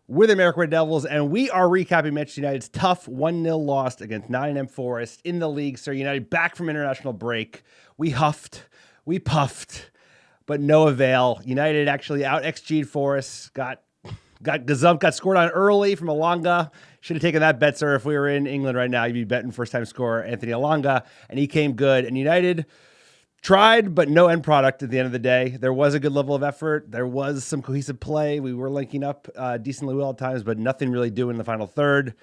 We're the American Red Devils, and we are recapping Manchester United's tough 1-0 loss against Nottingham Forest in the league. So United back from international break. We huffed, we puffed, but no avail. United actually out XG'd Forest, got gazumped, got scored on early from Elanga. Should have taken that bet, sir. If we were in England right now, you'd be betting first-time scorer Anthony Elanga, and he came good. And United tried, but no end product at the end of the day. There was a good level of effort. There was some cohesive play. We were linking up decently well at times, but nothing really doing in the final third.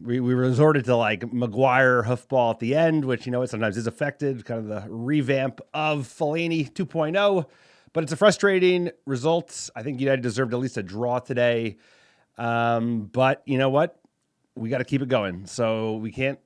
We resorted to like Maguire hoofball at the end, which, you know, it sometimes is affected, kind of the revamp of Fellaini 2.0. But it's a frustrating result. I think United deserved at least a draw today. But you know what? We got to keep it going. So we can't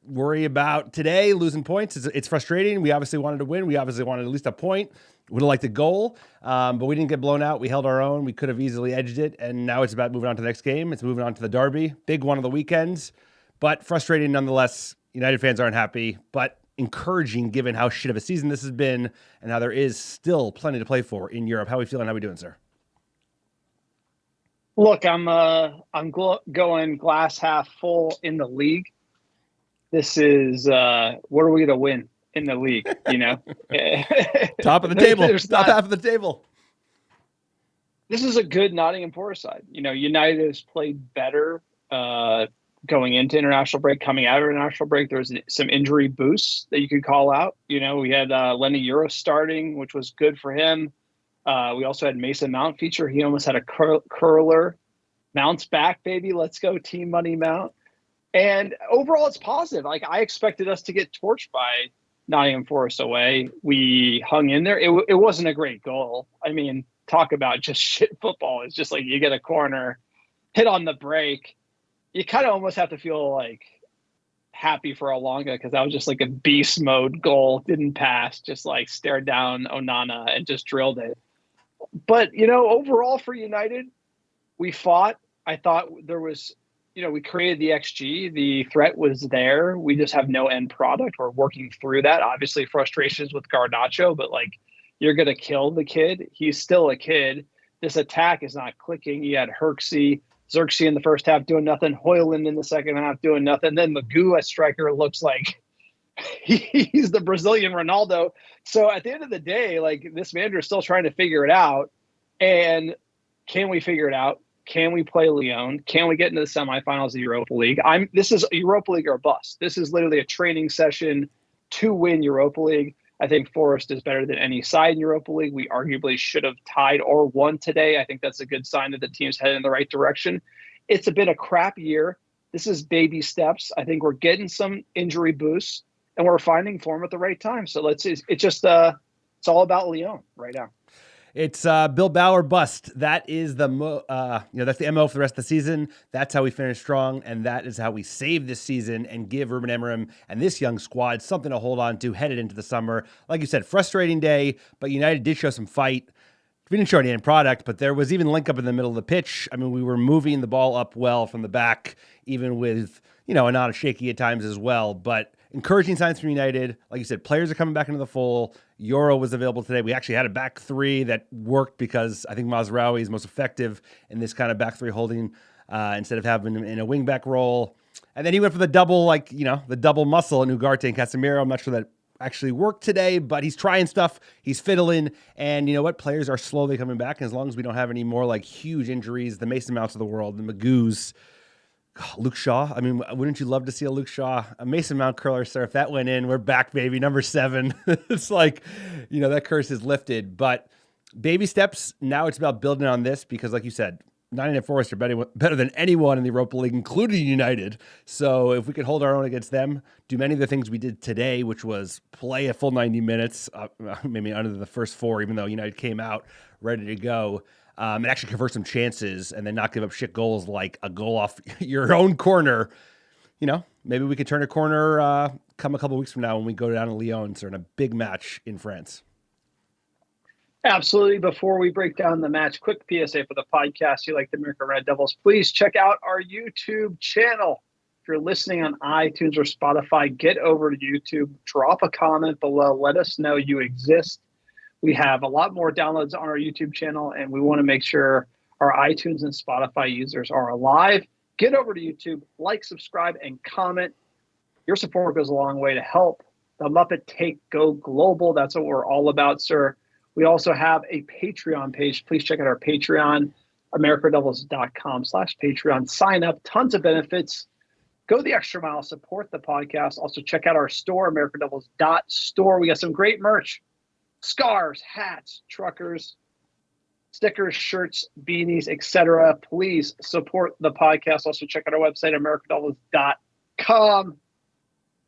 worry about today losing points. It's frustrating. We obviously wanted to win. We obviously wanted at least a point. Would have liked a goal, but we didn't get blown out. We held our own. We could have easily edged it, and now it's about moving on to the next game. It's moving on to the derby. Big one of the weekends, but frustrating nonetheless. United fans aren't happy, but encouraging given how shit of a season this has been and how there is still plenty to play for in Europe. How are we feeling? How are we doing, sir? Look, I'm going glass half full in the league. This is what are we going to win in the league, you know? Top of the table. Top half of the table. This is a good Nottingham Forest side. You know, United has played better going into international break, coming out of international break. There was some injury boosts that you could call out. You know, we had Yoro starting, which was good for him. We also had Mason Mount feature. He almost had a curler. Mount's back, baby. Let's go, Team Money Mount. And overall, it's positive. Like, I expected us to get torched by Nottingham Forest away. We hung in there. It wasn't a great goal. I mean, talk about just shit football. It's just like you get a corner, hit on the break. You kind of almost have to feel like happy for Elanga because that was just like a beast mode goal. Didn't pass, just like stared down Onana and just drilled it. But, you know, overall for United, we fought. I thought there was, you know, we created the XG. The threat was there. We just have no end product. We're working through that. Obviously, frustrations with Garnacho, but like, you're going to kill the kid. He's still a kid. This attack is not clicking. You had Xerxes in the first half doing nothing. Hoyland in the second half doing nothing. Then Magoo, as striker, looks like he's the Brazilian Ronaldo. So at the end of the day, like, this manager is still trying to figure it out. And can we figure it out? Can we play Lyon? Can we get into the semifinals of the Europa League? This is Europa League or bust. This is literally a training session to win Europa League. I think Forest is better than any side in Europa League. We arguably should have tied or won today. I think that's a good sign that the team's headed in the right direction. It's been a crap year. This is baby steps. I think we're getting some injury boosts, and we're finding form at the right time. So it's all about Lyon right now. It's Bilbao or bust. That is that's the MO for the rest of the season. That's how we finish strong, and that is how we save this season and give Ruben Amorim and this young squad something to hold on to headed into the summer. Like you said, frustrating day, but United did show some fight. We didn't show any end product, but there was even link up in the middle of the pitch. I mean, we were moving the ball up well from the back, even with, you know, Onana shaky at times as well. But encouraging signs from United. Like you said, players are coming back into the fold. Yoro was available today. We actually had a back three that worked because I think Mazraoui is most effective in this kind of back three holding instead of having him in a wing back role. And then he went for the double, the double muscle in Ugarte and Casemiro. I'm not sure that actually worked today, but he's trying stuff. He's fiddling. And you know what? Players are slowly coming back. And as long as we don't have any more like huge injuries, the Mason Mounts of the world, the Magoos, Luke Shaw. I mean, wouldn't you love to see a Luke Shaw, a Mason Mount curler, sir? If that went in, we're back, baby. Number 7. It's like, you know, that curse is lifted. But baby steps. Now it's about building on this because, like you said, Nottingham Forest are better than anyone in the Europa League, including United. So if we could hold our own against them, do many of the things we did today, which was play a full 90 minutes, maybe under the first 4, even though United came out ready to go. And actually convert some chances and then not give up shit goals like a goal off your own corner. You know, maybe we could turn a corner come a couple of weeks from now when we go down to Lyon in a big match in France. Absolutely. Before we break down the match, quick PSA for the podcast. You like the American Red Devils, please check out our YouTube channel. If you're listening on iTunes or Spotify, get over to YouTube, drop a comment below, let us know you exist. We have a lot more downloads on our YouTube channel, and we want to make sure our iTunes and Spotify users are alive. Get over to YouTube, like, subscribe, and comment. Your support goes a long way to help the Muppet Take go global. That's what we're all about, sir. We also have a Patreon page. Please check out our Patreon, americadevils.com/Patreon. Sign up, tons of benefits. Go the extra mile, support the podcast. Also check out our store, americadevils.store. We got some great merch, scarves, hats, truckers, stickers, shirts, beanies, etc. Please support the podcast. Also check out our website, americadevils.com.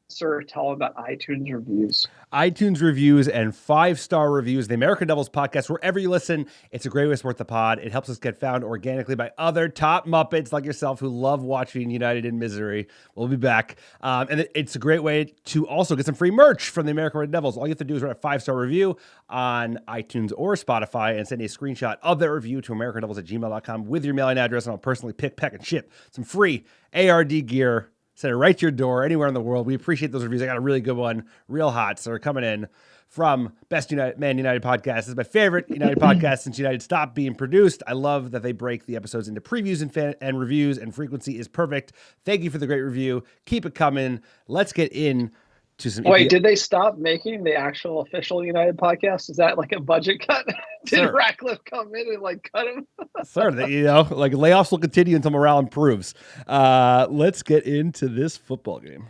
Sir, tell them about iTunes reviews. iTunes reviews and 5-star reviews. The American Devils podcast, wherever you listen, it's a great way to support the pod. It helps us get found organically by other top Muppets like yourself who love watching United in misery. We'll be back. And it's a great way to also get some free merch from the American Red Devils. All you have to do is write a 5-star review on iTunes or Spotify and send a screenshot of that review to americandevils@gmail.com with your mailing address, and I'll personally pick, pack, and ship some free ARD gear. Send it right to your door anywhere in the world. We appreciate those reviews. I got a really good one, real hot. So they're coming in from Best Man United podcast. This is my favorite United podcast since United stopped being produced. I love that they break the episodes into previews and reviews, and frequency is perfect. Thank you for the great review. Keep it coming. Let's get in to some. Wait, did they stop making the actual official United podcast? Is that like a budget cut? Did Ratcliffe come in and like cut him? Sir, like layoffs will continue until morale improves. Let's get into this football game.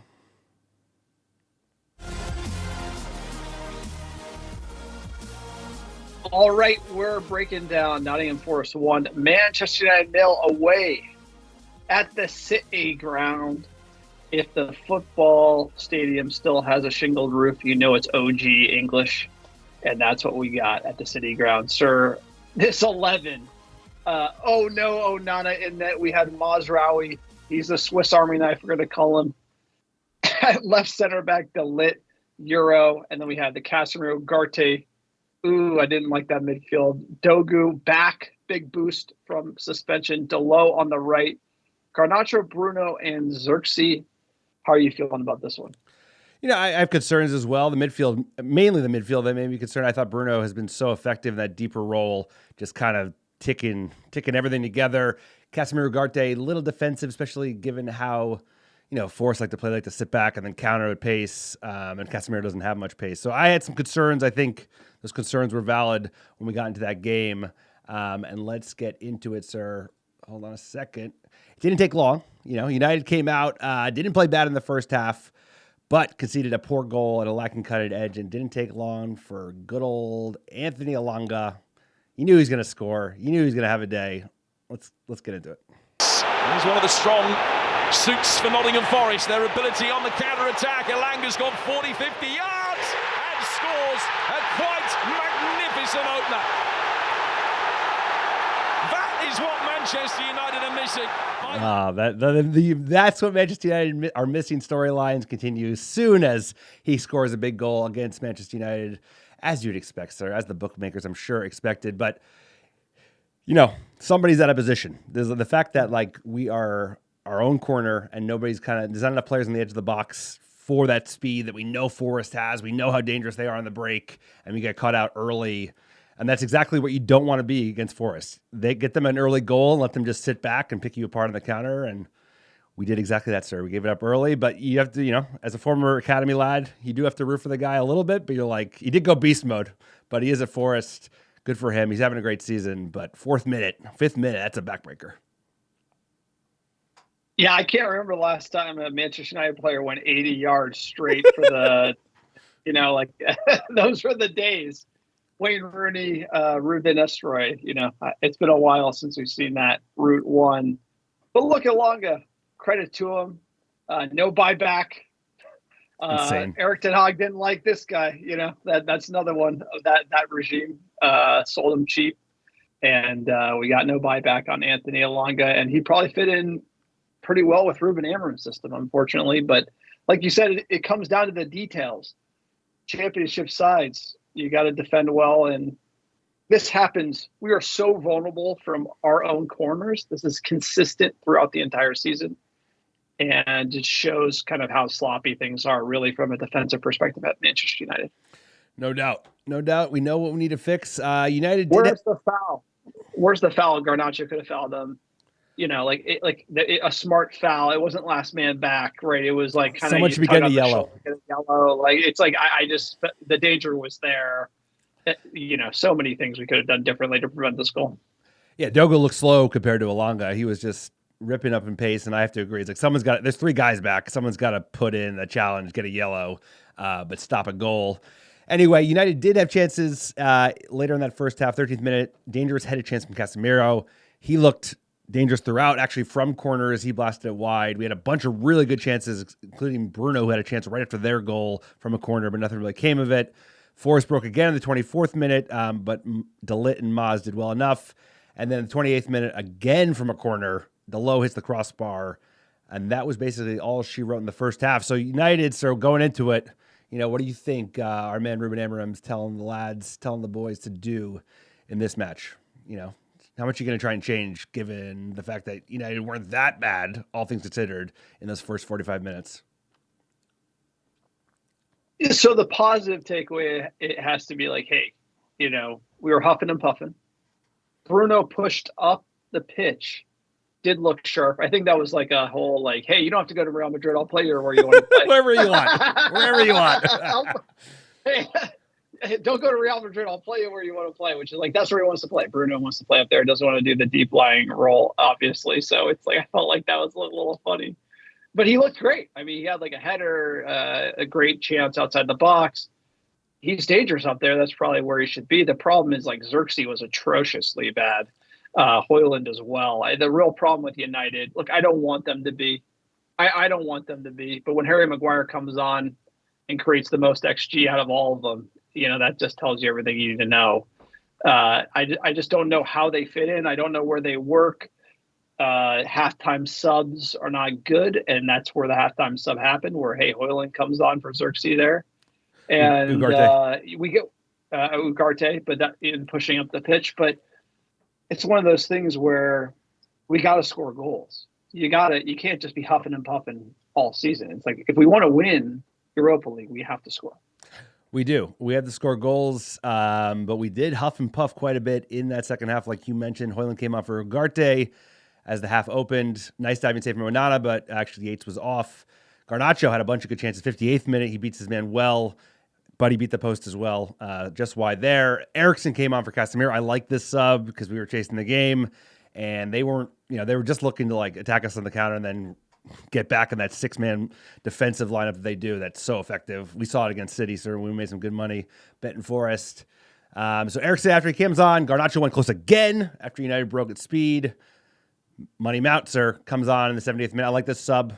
All right, we're breaking down Nottingham Forest 1, Manchester United 0 away at the City Ground. If the football stadium still has a shingled roof, you know it's OG English, and that's what we got at the City Ground. Sir, this 11, oh no, Onana in net. We had Mazraoui. He's the Swiss Army knife, we're going to call him. Left center back, Dalot, Yoro, and then we had the Casemiro, Ugarte. Ooh, I didn't like that midfield. Dogu back, big boost from suspension. Dalot on the right. Garnacho, Bruno, and Xerxes. How are you feeling about this one? I have concerns as well. The midfield, mainly the midfield, that made me concerned. I thought Bruno has been so effective in that deeper role, just kind of ticking everything together. Casemiro, Ugarte, a little defensive, especially given how, Forrest like to play, like to sit back and then counter at pace, and Casemiro doesn't have much pace. So I had some concerns. I think those concerns were valid when we got into that game. And let's get into it, sir. Hold on a second. It didn't take long. United came out, didn't play bad in the first half, but conceded a poor goal at a lacking cutting edge, and didn't take long for good old Anthony Elanga. You knew he was going to score. You knew he was going to have a day. Let's get into it. He's one of the strong suits for Nottingham Forest. Their ability on the counter-attack. Elanga's gone 40, 50 yards and scores a quite magnificent opener. That is what Manchester United are missing. That's what Manchester United are missing. Storylines continue as soon as he scores a big goal against Manchester United, as you'd expect, sir, as the bookmakers, I'm sure, expected. But, somebody's out of position. There's the fact that, we are our own corner and there's not enough players on the edge of the box for that speed that we know Forrest has. We know how dangerous they are on the break, and we get caught out early. And that's exactly what you don't want to be against Forest. They get them an early goal and let them just sit back and pick you apart on the counter. And we did exactly that, sir. We gave it up early, but you have to, as a former academy lad, you do have to root for the guy a little bit, but you're like, he did go beast mode, but he is at Forest. Good for him. He's having a great season, but 5th minute, that's a backbreaker. Yeah, I can't remember the last time a Manchester United player went 80 yards straight for the, those were the days. Wayne Rooney, Ruben Amorim, it's been a while since we've seen that Route 1. But look at Elanga. Credit to him. No buyback. Eric Ten Hag didn't like this guy. That's another one of that regime. Sold him cheap. And we got no buyback on Anthony Elanga. And he probably fit in pretty well with Ruben Amorim's system, unfortunately. But like you said, it comes down to the details. Championship sides, you got to defend well, and this happens. We are so vulnerable from our own corners. This is consistent throughout the entire season, and it shows kind of how sloppy things are really from a defensive perspective at Manchester United. No doubt. We know what we need to fix. United. Where's the foul? where's the foul? Garnacho could have fouled them. A smart foul. It wasn't last man back, right? It was like kind of someone should be getting a yellow. Yellow. Like it's like I just the danger was there. So many things we could have done differently to prevent this goal. Yeah, Dogo looked slow compared to Elanga. He was just ripping up in pace, and I have to agree. It's like there's 3 guys back. Someone's got to put in a challenge, get a yellow, but stop a goal. Anyway, United did have chances later in that first half, 13th minute. Dangerous headed chance from Casemiro. He looked dangerous throughout, actually from corners. He blasted it wide. We had a bunch of really good chances, including Bruno, who had a chance right after their goal from a corner, but nothing really came of it. Forest broke again in the 24th minute, but Dalot and Maz did well enough. And then the 28th minute, again from a corner, Dalot hits the crossbar. And that was basically all she wrote in the first half. So United, so going into it, what do you think our man Ruben Amorim's telling the boys to do in this match? How much are you going to try and change given the fact that United weren't that bad, all things considered, in those first 45 minutes? So the positive takeaway, it has to be like, hey, we were huffing and puffing. Bruno pushed up the pitch, did look sharp. I think that was like a whole like, hey, you don't have to go to Real Madrid. I'll play you where you want to play. Wherever you want. Hey, don't go to Real Madrid. I'll play you where you want to play, which is like, that's where he wants to play. Bruno wants to play up there. Doesn't want to do the deep lying role, obviously. So it's like, I felt like that was a little funny. But he looked great. I mean, he had like a header, a great chance outside the box. He's dangerous up there. That's probably where he should be. The problem is like Xerxes was atrociously bad. Højlund as well. The real problem with United, look, I don't want them to be. I don't want them to be. But when Harry Maguire comes on and creates the most XG out of all of them, that just tells you everything you need to know. I just don't know how they fit in. I don't know where they work. Halftime subs are not good, and that's where the halftime sub happened, where Højlund comes on for Xerxes there. And we get Ugarte, but that in pushing up the pitch. But it's one of those things where we got to score goals. You can't just be huffing and puffing all season. It's like, if we want to win Europa League, we have to score. We do. We had to score goals, but we did huff and puff quite a bit in that second half. Like you mentioned, Højlund came on for Ugarte as the half opened. Nice diving save from Onana, but actually Yates was off. Garnacho had a bunch of good chances. 58th minute, he beats his man well, but he beat the post as well. Just wide there. Eriksen came on for Casemiro. I like this sub because we were chasing the game, and they weren't, they were just looking to like attack us on the counter and then get back in that 6-man defensive lineup that they do. That's so effective. We saw it against City, so we made some good money betting Forest. So Eriksen, after he comes on, Garnacho went close again after United broke its speed. Money Mount, sir, comes on in the 70th minute. I like this sub.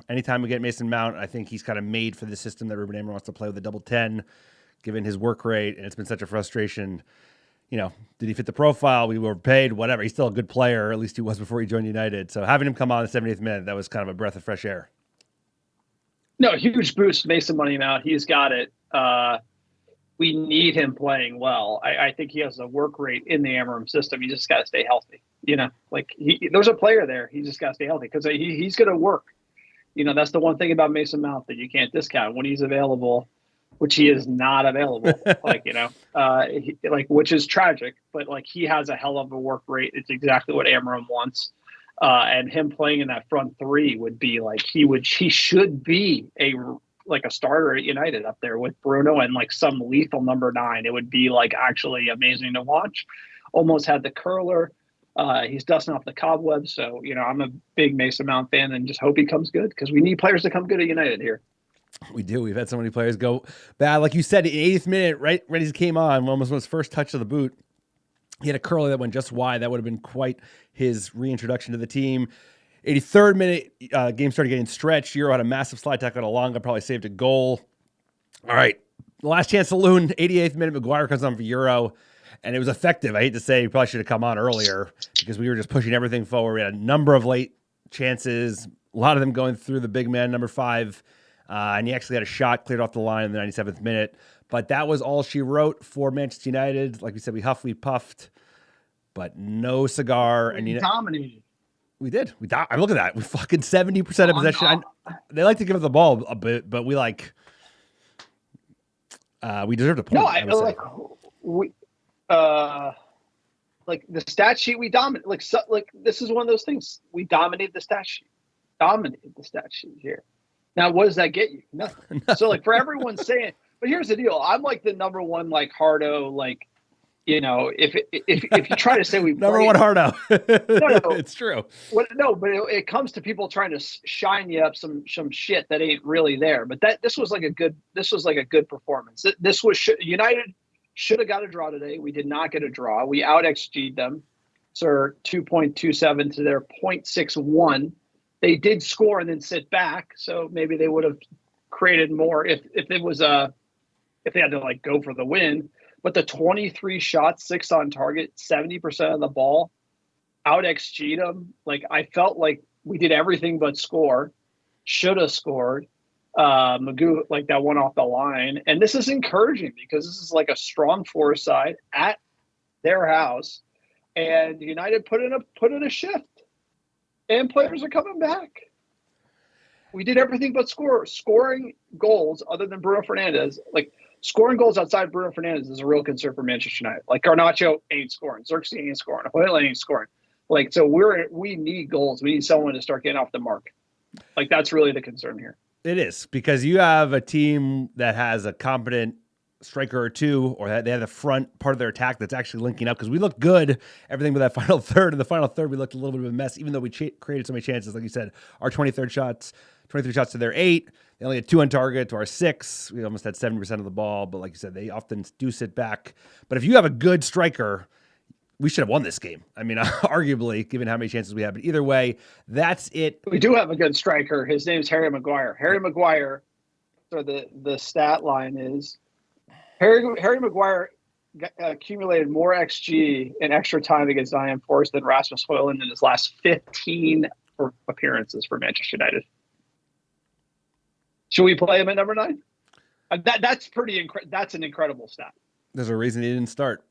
Anytime we get Mason Mount, I think he's kind of made for the system that Ruben Amorim wants to play with a double 10, given his work rate, and it's been such a frustration. Did he fit the profile? We were paid, whatever. He's still a good player, or at least he was before he joined United. So having him come on in the 70th minute, that was kind of a breath of fresh air. No, huge boost, Mason Money Mount. He's got it. We need him playing well. I think he has a work rate in the Amorim system. He just got to stay healthy. There's a player there. He just got to stay healthy because he's going to work. That's the one thing about Mason Mount that you can't discount when he's available, which he is not available. Which is tragic. But he has a hell of a work rate. It's exactly what Amorim wants. And him playing in that front three would be he should be a starter at United up there with Bruno and some lethal number 9. It would be actually amazing to watch. Almost had the curler. He's dusting off the cobwebs. So, I'm a big Mason Mount fan and just hope he comes good because we need players to come good at United here. We do. We've had so many players go bad. Like you said, in the 80th minute, right as he came on, almost his first touch of the boot, he had a curler that went just wide. That would have been quite his reintroduction to the team. 83rd minute, game started getting stretched. Yoro had a massive slide tackle on Elanga, probably saved a goal. All right, last chance saloon, 88th minute, Maguire comes on for Yoro, and it was effective. I hate to say, he probably should have come on earlier because we were just pushing everything forward. We had a number of late chances, a lot of them going through the big man, number 5, and he actually had a shot cleared off the line in the 97th minute. But that was all she wrote for Manchester United. Like we said, we huffed, we puffed, but no cigar. We dominated. We did. I look at that. We fucking 70% of possession. They like to give us the ball a bit, but we we deserved a point. No, like the stat sheet, we dominate. Like this is one of those things. We dominated the stat sheet. Dominated the stat sheet here. Now, what does that get you? Nothing. So, like, for everyone saying, but here's the deal. I'm like the number one, like, hardo, like, you know, if you try to say we number one hardo. No, it's true. But it comes to people trying to shine you up some shit that ain't really there. But this was like a good performance. This was United should have got a draw today. We did not get a draw. We out XG'd them. So 2.27 to their 0.61. They did score and then sit back, so maybe they would have created more if it was if they had to like go for the win. But the 23 shots, 6 on target, 70% of the ball, out XG'd them. Like I felt like we did everything but score. Should have scored. Magoo, like that one off the line, and this is encouraging because this is like a strong Forest side at their house, and United put in a shift. And players are coming back. We did everything but score. Scoring goals other than Bruno Fernandes, like scoring goals outside Bruno Fernandes is a real concern for Manchester United. Like Garnacho ain't scoring. Xerxes ain't scoring. Hoyle ain't scoring. Like, so we need goals. We need someone to start getting off the mark. Like, that's really the concern here. It is, because you have a team that has a competent striker or two, or they have the front part of their attack that's actually linking up, because we looked good, everything with that final third. In the final third, we looked a little bit of a mess, even though we created so many chances. Like you said, our 23 shots to their 8. They only had 2 on target to our 6. We almost had 70% of the ball, but like you said, they often do sit back. But if you have a good striker, we should have won this game. I mean, arguably, given how many chances we had. But either way, that's it. We do have a good striker. His name's Harry Maguire. Harry Maguire, so the stat line is, Harry Maguire accumulated more XG in extra time against Nottingham Forest than Rasmus Højlund in his last 15 appearances for Manchester United. Should we play him at number 9? That's an incredible stat. There's a reason he didn't start.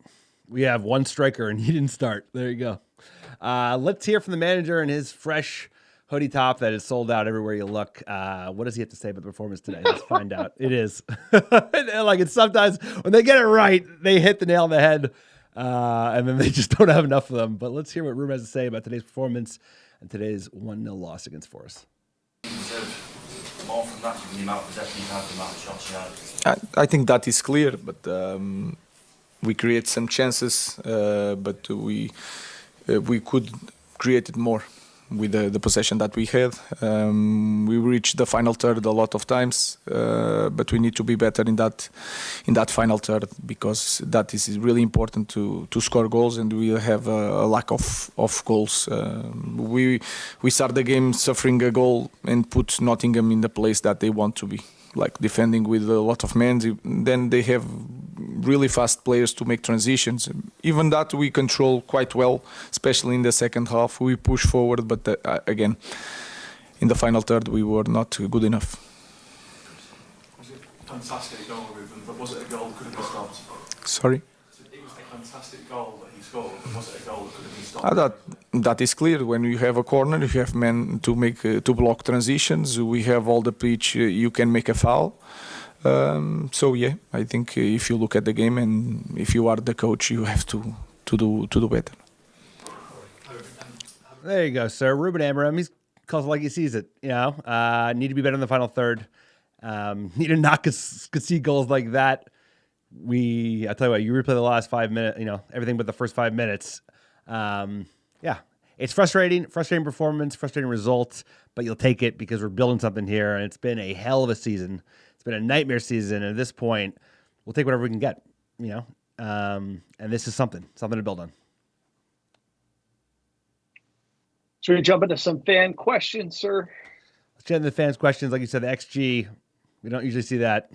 We have one striker and he didn't start. There you go. Let's hear from the manager and his fresh hoodie top that is sold out everywhere you look. What does he have to say about the performance today? Let's find out. It is. Like, it's sometimes when they get it right, they hit the nail on the head, and then they just don't have enough of them. But let's hear what Ruben has to say about today's performance and today's 1-0 loss against Forest. More from that, the amount of possession you have, the amount of shots you have. I think that is clear, but we create some chances, but we could create it more with the possession that we had. We reached the final third a lot of times, but we need to be better in that final third, because that is really important to score goals, and we have a lack of goals. We start the game suffering a goal and put Nottingham in the place that they want to be, like defending with a lot of men. Then they have really fast players to make transitions. Even that we control quite well, especially in the second half. We push forward, but again, in the final third, we were not good enough. Was it a fantastic goal, Ruben, but was it a goal that could have been stopped? Sorry? It was a fantastic goal that he scored, but was it a goal that could have been stopped? That is clear. When you have a corner, you have men to make to block transitions. We have all the pitch. You can make a foul. So yeah, I think if you look at the game and if you are the coach, you have to do better. There you go, sir. Ruben Amorim, he calls it like he sees it. You know, need to be better in the final third. Need to not concede goals like that. I tell you what, you replay the last 5 minutes, you know, everything but the first 5 minutes. Yeah, it's frustrating performance, frustrating results, but you'll take it because we're building something here, and it's been a hell of a season. It's been a nightmare season, and at this point, we'll take whatever we can get, you know, and this is something to build on. Should we jump into some fan questions, sir? Let's get into the fans' questions. Like you said, the XG, we don't usually see that.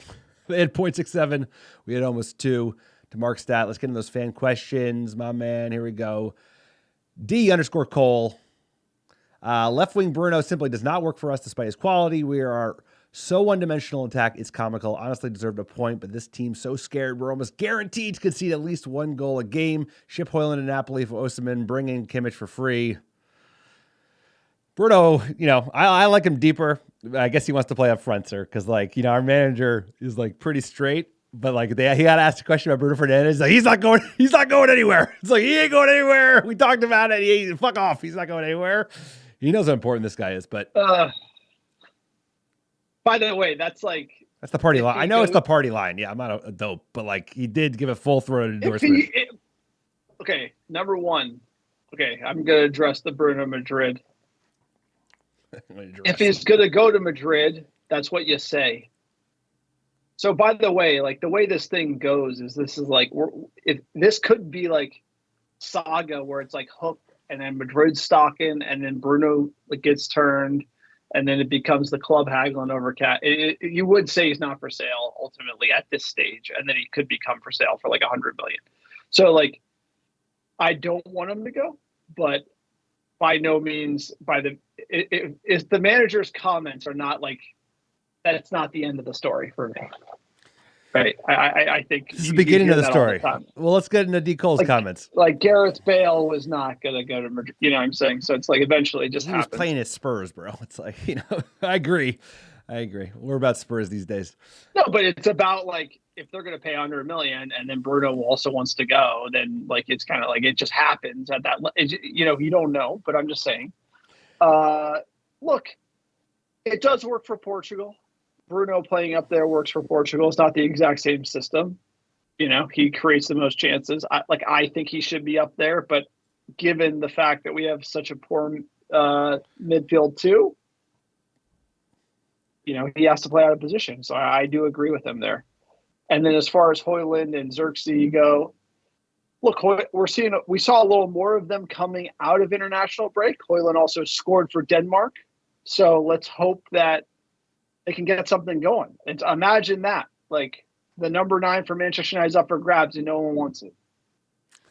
They had 0.67. We had almost 2 to Mark's stat. Let's get into those fan questions, my man. Here we go. D_Cole. Left wing Bruno simply does not work for us despite his quality. We are so one-dimensional attack, it's comical. Honestly deserved a point, but this team's so scared. We're almost guaranteed to concede at least 1 goal a game. Ship Højlund and Napoli for Osimhen. Bring in Kimmich for free. Bruno, you know, I like him deeper. I guess he wants to play up front, sir, because, like, you know, our manager is, like, pretty straight. But like he got asked a question about Bruno Fernandes. Like he's not going anywhere. It's like he ain't going anywhere. We talked about it. Fuck off. He's not going anywhere. He knows how important this guy is. But by the way, that's the party line. I know it's the party line. Yeah, I'm not a dope, but like he did give a full-throated endorsement. Okay, number one. Okay, I'm gonna address the Bruno Madrid. If he's gonna go to Madrid, that's what you say. So, by the way, like the way this thing goes is this is like this could be like saga where it's like hooked and then Madrid's stalking and then Bruno gets turned and then it becomes the club haggling over cat. You would say he's not for sale ultimately at this stage, and then he could become for sale for like $100 million. So, like, I don't want him to go, but by no means if the manager's comments are not like. That's not the end of the story for me. Right. I think this is the beginning of the story. Well, let's get into D. Cole's comments. Like Gareth Bale was not going to go to Madrid. You know what I'm saying? So it's like eventually it just happens. He was playing at Spurs, bro. It's like, I agree. We're about Spurs these days. No, but it's about like if they're going to pay under $1 million and then Bruno also wants to go, then like it's kind of like it just happens at that. You don't know, but I'm just saying. Look, it does work for Portugal. Bruno playing up there works for Portugal. It's not the exact same system. He creates the most chances. I think he should be up there, but given the fact that we have such a poor midfield too, he has to play out of position. So I do agree with him there. And then as far as Højlund and Xerxes go, look, we saw a little more of them coming out of international break. Højlund also scored for Denmark. So let's hope that they can get something going. And imagine that, like the number 9 for Manchester United is up for grabs and no one wants it.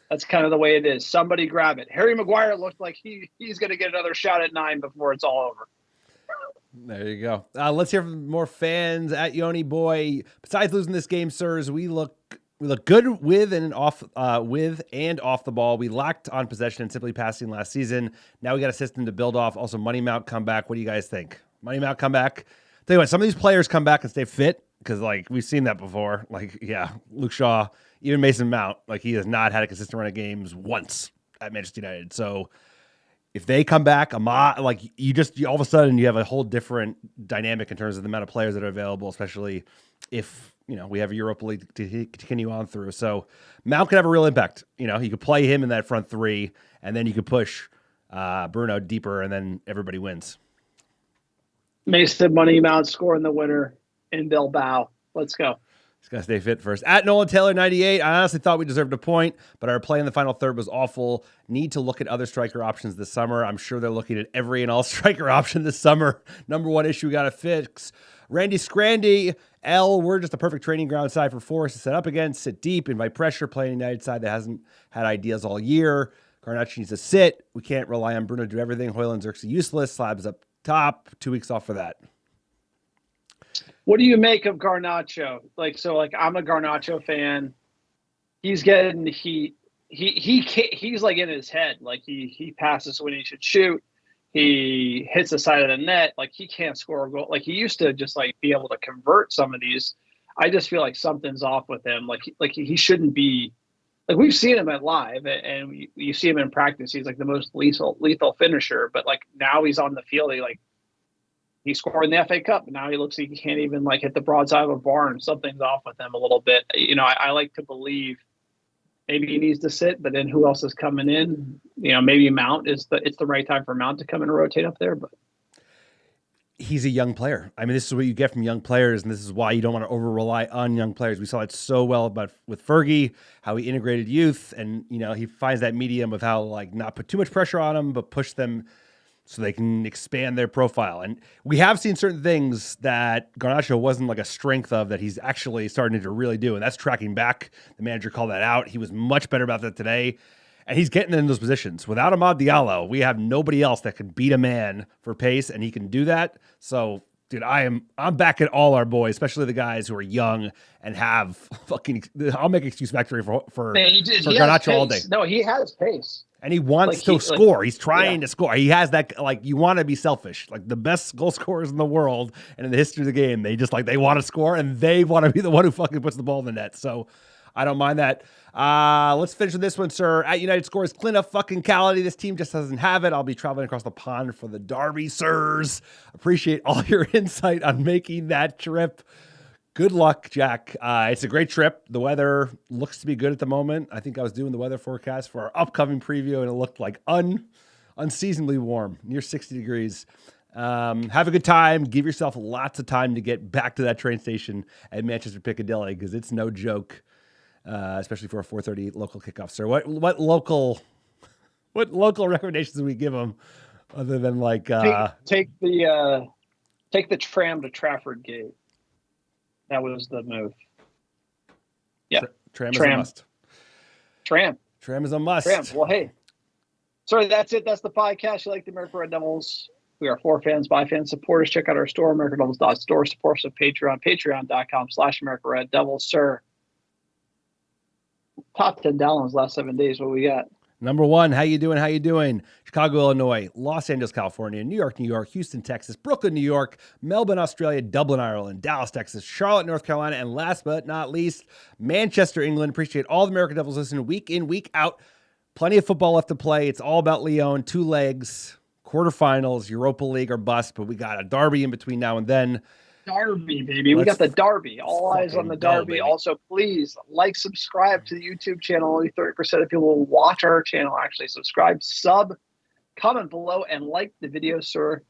That's kind of the way it is. Somebody grab it. Harry Maguire looked like he's going to get another shot at 9 before it's all over. There you go. Let's hear from more fans at Yoni Boy. Besides losing this game, sirs, we look good with and off the ball. We lacked on possession and simply passing last season. Now we got a system to build off. Also, Money Mount come back. What do you guys think? Money Mount come back. Tell you what, some of these players come back and stay fit because, like, we've seen that before. Like, yeah, Luke Shaw, even Mason Mount, like, he has not had a consistent run of games once at Manchester United. So if they come back, like, you all of a sudden you have a whole different dynamic in terms of the amount of players that are available, especially if, we have a Europa League to continue on through. So Mount could have a real impact. You could play him in that front 3, and then you could push Bruno deeper, and then everybody wins. Mason Money Mount scoring the winner in Bilbao. Let's go. He's got to stay fit first. At Nolan Taylor 98, I honestly thought we deserved a point, but our play in the final third was awful. Need to look at other striker options this summer. I'm sure they're looking at every and all striker option this summer. Number one issue we got to fix. Randy Scrandy, we're just a perfect training ground side for Forest to set up against, sit deep, invite pressure, play an United side that hasn't had ideas all year. Garnacho needs to sit. We can't rely on Bruno to do everything. Højlund, Xerxes useless. Slabs up top. 2 weeks off for that. What do you make of Garnacho? I'm a Garnacho fan. He's getting the heat. He's like in his head. Like he passes when he should shoot. He hits the side of the net. Like he can't score a goal. Like he used to just like be able to convert some of these. I just feel like something's off with him. He shouldn't be. Like we've seen him at live, and you see him in practice. He's like the most lethal finisher. But like now he's on the field. He scored in the FA Cup, and now he looks like he can't even like hit the broadside of a barn. Something's off with him a little bit. I like to believe maybe he needs to sit, but then who else is coming in? Maybe Mount it's the right time for Mount to come in and rotate up there, but. He's a young player. I mean, this is what you get from young players, and this is why you don't want to over-rely on young players. We saw it so well with Fergie, how he integrated youth, and, he finds that medium of how, like, not put too much pressure on them, but push them so they can expand their profile. And we have seen certain things that Garnacho wasn't, like, a strength of that he's actually starting to really do, and that's tracking back. The manager called that out. He was much better about that today. And he's getting in those positions. Without Amad Diallo, we have nobody else that can beat a man for pace, and he can do that. So, dude, I'm backing all our boys, especially the guys who are young and have fucking. I'll make excuse factory for Garnacho all day. No, he has pace. And he wants to score. He's trying to score. He has that, like, you want to be selfish. Like, the best goal scorers in the world and in the history of the game, they just, like, they want to score, and they want to be the one who fucking puts the ball in the net. So I don't mind that. Let's finish with this one, sir. At United scores Clint fucking Callity. This team just doesn't have it. I'll be traveling across the pond for the derby, sirs. Appreciate all your insight on making that trip. Good luck, Jack. It's a great trip. The weather looks to be good at the moment. I think I was doing the weather forecast for our upcoming preview, and it looked like unseasonably warm, near 60 degrees. Have a good time. Give yourself lots of time to get back to that train station at Manchester Piccadilly, because it's no joke, especially for a 4:30 local kickoff. Sir, what local recommendations do we give them, other than like take the tram to Trafford Gate? That was the move. Yeah. Tram is a must. Tram is a must. Well, hey. Sorry, that's it. That's the podcast. You like the American Red Devils. We are for fans, by fans, supporters. Check out our store, AmericanDevils.store. Support us on Patreon, patreon.com/American Red Devils. Sir, top 10 downloads last 7 days. What we got? Number 1, how you doing? Chicago, Illinois, Los Angeles, California, New York, Houston, Texas, Brooklyn, New York, Melbourne, Australia, Dublin, Ireland, Dallas, Texas, Charlotte, North Carolina, and last but not least, Manchester, England. Appreciate all the American Devils listening week in, week out. Plenty of football left to play. It's all about Lyon, 2 legs, quarterfinals, Europa League or bust, but we got a derby in between now and then. Derby, baby. We got the derby. All eyes on the derby. Also, please subscribe to the YouTube channel. Only 30% of people will watch our channel actually subscribe. Sub, comment below, and like the video, sir.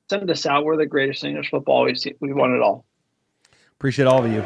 Send us out. We're the greatest English football. We want it all. Appreciate all of you.